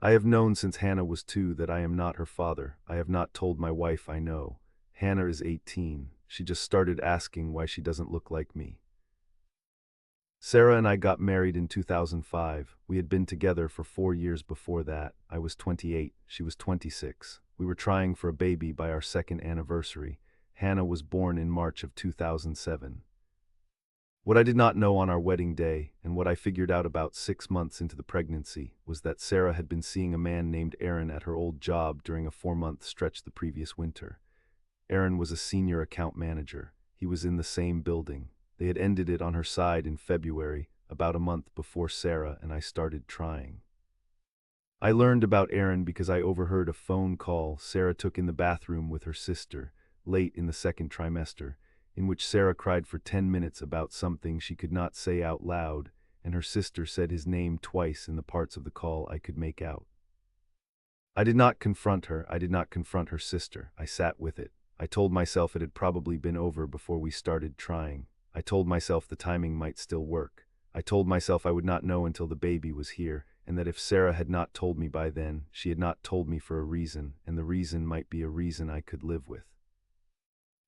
I have known since Hannah was 2 that I am not her father. I have not told my wife I know. Hannah is 18. She just started asking why she doesn't look like me. Sarah and I got married in 2005. We had been together for 4 years before that. I was 28, she was 26. We were trying for a baby by our second anniversary. Hannah was born in March of 2007. What I did not know on our wedding day, and what I figured out about 6 months into the pregnancy, was that Sarah had been seeing a man named Aaron at her old job during a 4-month stretch the previous winter. Aaron was a senior account manager. He was in the same building. They had ended it on her side in February, about a month before Sarah and I started trying. I learned about Aaron because I overheard a phone call Sarah took in the bathroom with her sister, late in the second trimester, in which Sarah cried for 10 minutes about something she could not say out loud, and her sister said his name twice in the parts of the call I could make out. I did not confront her. I did not confront her sister. I sat with it. I told myself it had probably been over before we started trying. I told myself the timing might still work. I told myself I would not know until the baby was here, and that if Sarah had not told me by then, she had not told me for a reason, and the reason might be a reason I could live with.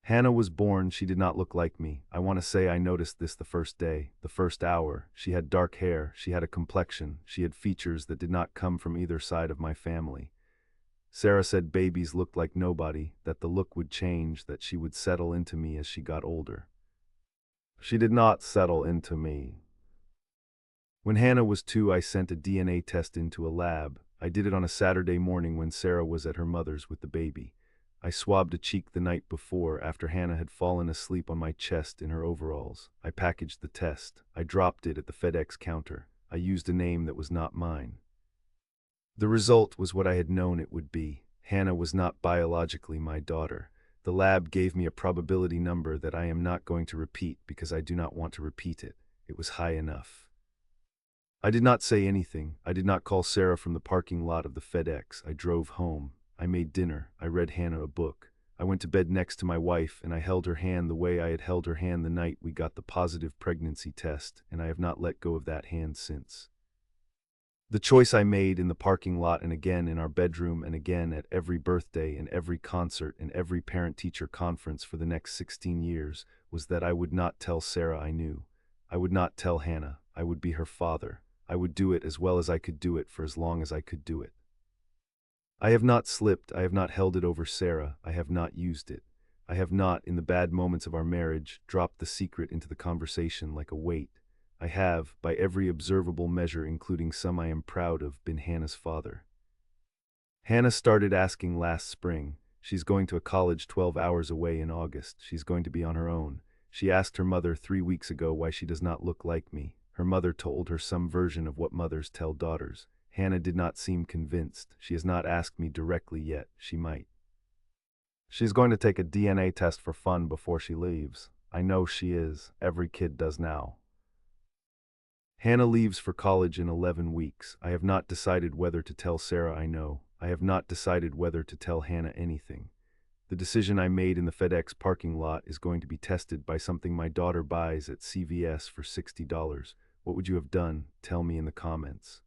Hannah was born. She did not look like me. I want to say I noticed this the first day, the first hour. She had dark hair, she had a complexion, she had features that did not come from either side of my family. Sarah said babies looked like nobody, that the look would change, that she would settle into me as she got older. She did not settle into me. When Hannah was 2, I sent a DNA test into a lab. I did it on a Saturday morning when Sarah was at her mother's with the baby. I swabbed a cheek the night before, after Hannah had fallen asleep on my chest in her overalls. I packaged the test. I dropped it at the FedEx counter. I used a name that was not mine. The result was what I had known it would be. Hannah was not biologically my daughter. The lab gave me a probability number that I am not going to repeat because I do not want to repeat it. It was high enough. I did not say anything. I did not call Sarah from the parking lot of the FedEx. I drove home. I made dinner. I read Hannah a book. I went to bed next to my wife, and I held her hand the way I had held her hand the night we got the positive pregnancy test, and I have not let go of that hand since. The choice I made in the parking lot and again in our bedroom and again at every birthday and every concert and every parent-teacher conference for the next 16 years was that I would not tell Sarah I knew. I would not tell Hannah. I would be her father. I would do it as well as I could do it for as long as I could do it. I have not slipped. I have not held it over Sarah. I have not used it. I have not, in the bad moments of our marriage, dropped the secret into the conversation like a weight. I have, by every observable measure including some I am proud of, been Hannah's father. Hannah started asking last spring. She's going to a college 12 hours away in August. She's going to be on her own. She asked her mother 3 weeks ago why she does not look like me. Her mother told her some version of what mothers tell daughters. Hannah did not seem convinced. She has not asked me directly yet. She might. She's going to take a DNA test for fun before she leaves. I know she is. Every kid does now. Hannah leaves for college in 11 weeks. I have not decided whether to tell Sarah I know. I have not decided whether to tell Hannah anything. The decision I made in the FedEx parking lot is going to be tested by something my daughter buys at CVS for $60. What would you have done? Tell me in the comments.